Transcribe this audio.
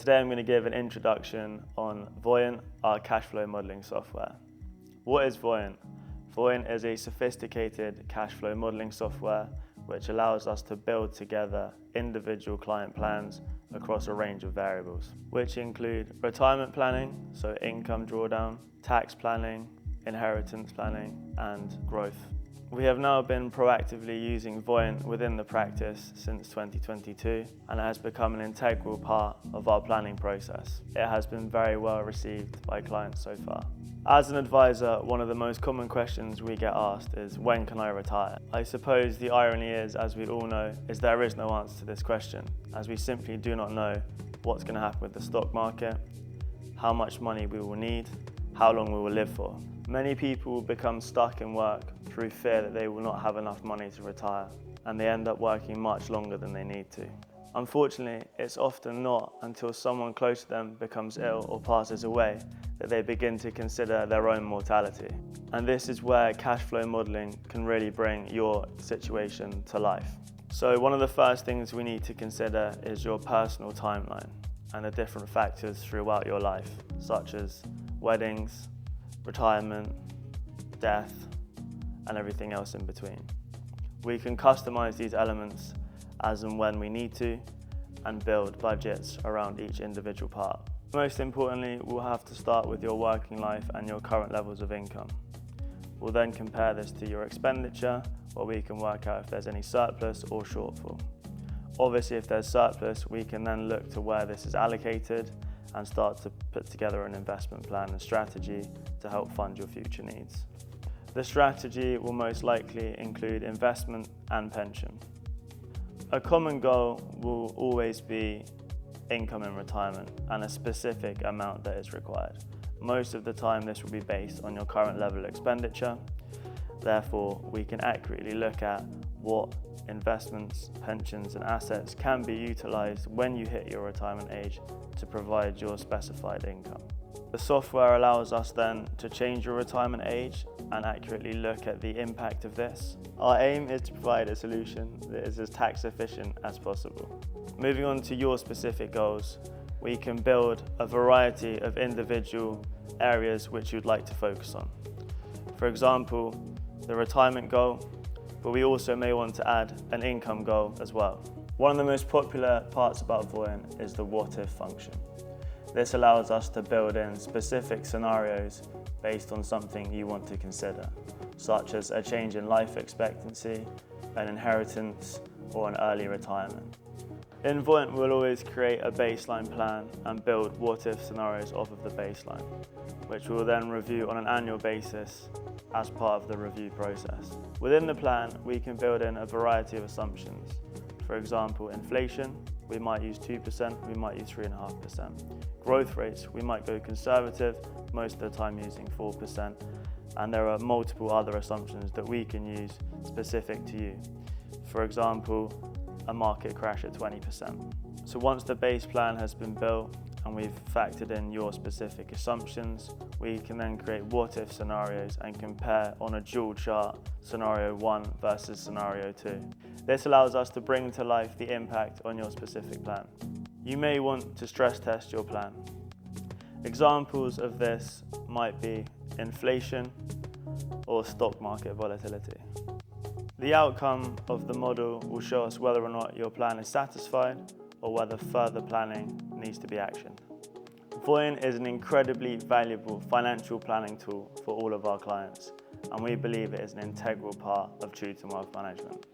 Today I'm going to give an introduction on Voyant, our cash flow modelling software. What is Voyant? Voyant is a sophisticated cash flow modelling software which allows us to build together individual client plans across a range of variables, which include retirement planning, so income drawdown, tax planning, inheritance planning, and growth. We have now been proactively using Voyant within the practice since 2022, and it has become an integral part of our planning process. It has been very well received by clients so far. As an advisor, one of the most common questions we get asked is, when can I retire? I suppose the irony is, as we all know, is there is no answer to this question, as we simply do not know what's going to happen with the stock market, how much money we will need, how long we will live for. Many people become stuck in work through fear that they will not have enough money to retire, and they end up working much longer than they need to. Unfortunately, it's often not until someone close to them becomes ill or passes away that they begin to consider their own mortality. And this is where cash flow modelling can really bring your situation to life. So one of the first things we need to consider is your personal timeline and the different factors throughout your life, such as weddings, retirement, death, and everything else in between. We can customize these elements as and when we need to and build budgets around each individual part. Most importantly, we'll have to start with your working life and your current levels of income. We'll then compare this to your expenditure, where we can work out if there's any surplus or shortfall. Obviously, if there's surplus, we can then look to where this is allocated and start to put together an investment plan and strategy to help fund your future needs. The strategy will most likely include investment and pension. A common goal will always be income in retirement and a specific amount that is required. Most of the time this will be based on your current level of expenditure. Therefore, we can accurately look at what investments, pensions and assets can be utilised when you hit your retirement age to provide your specified income. The software allows us then to change your retirement age and accurately look at the impact of this. Our aim is to provide a solution that is as tax efficient as possible. Moving on to your specific goals, we can build a variety of individual areas which you'd like to focus on. For example, the retirement goal, but we also may want to add an income goal as well. One of the most popular parts about Voyant is the what if function. This allows us to build in specific scenarios based on something you want to consider, such as a change in life expectancy, an inheritance, or an early retirement. In Voyant, we'll always create a baseline plan and build what-if scenarios off of the baseline, which we'll then review on an annual basis as part of the review process. Within the plan, we can build in a variety of assumptions. For example, inflation, we might use 2%, we might use 3.5%. Growth rates, we might go conservative, most of the time using 4%. And there are multiple other assumptions that we can use specific to you. For example, a market crash at 20%. So once the base plan has been built and we've factored in your specific assumptions, we can then create what-if scenarios and compare on a dual chart scenario 1 versus scenario 2. This allows us to bring to life the impact on your specific plan. You may want to stress test your plan. Examples of this might be inflation or stock market volatility. The outcome of the model will show us whether or not your plan is satisfied or whether further planning needs to be actioned. Voyant is an incredibly valuable financial planning tool for all of our clients, and we believe it is an integral part of True to Wealth management.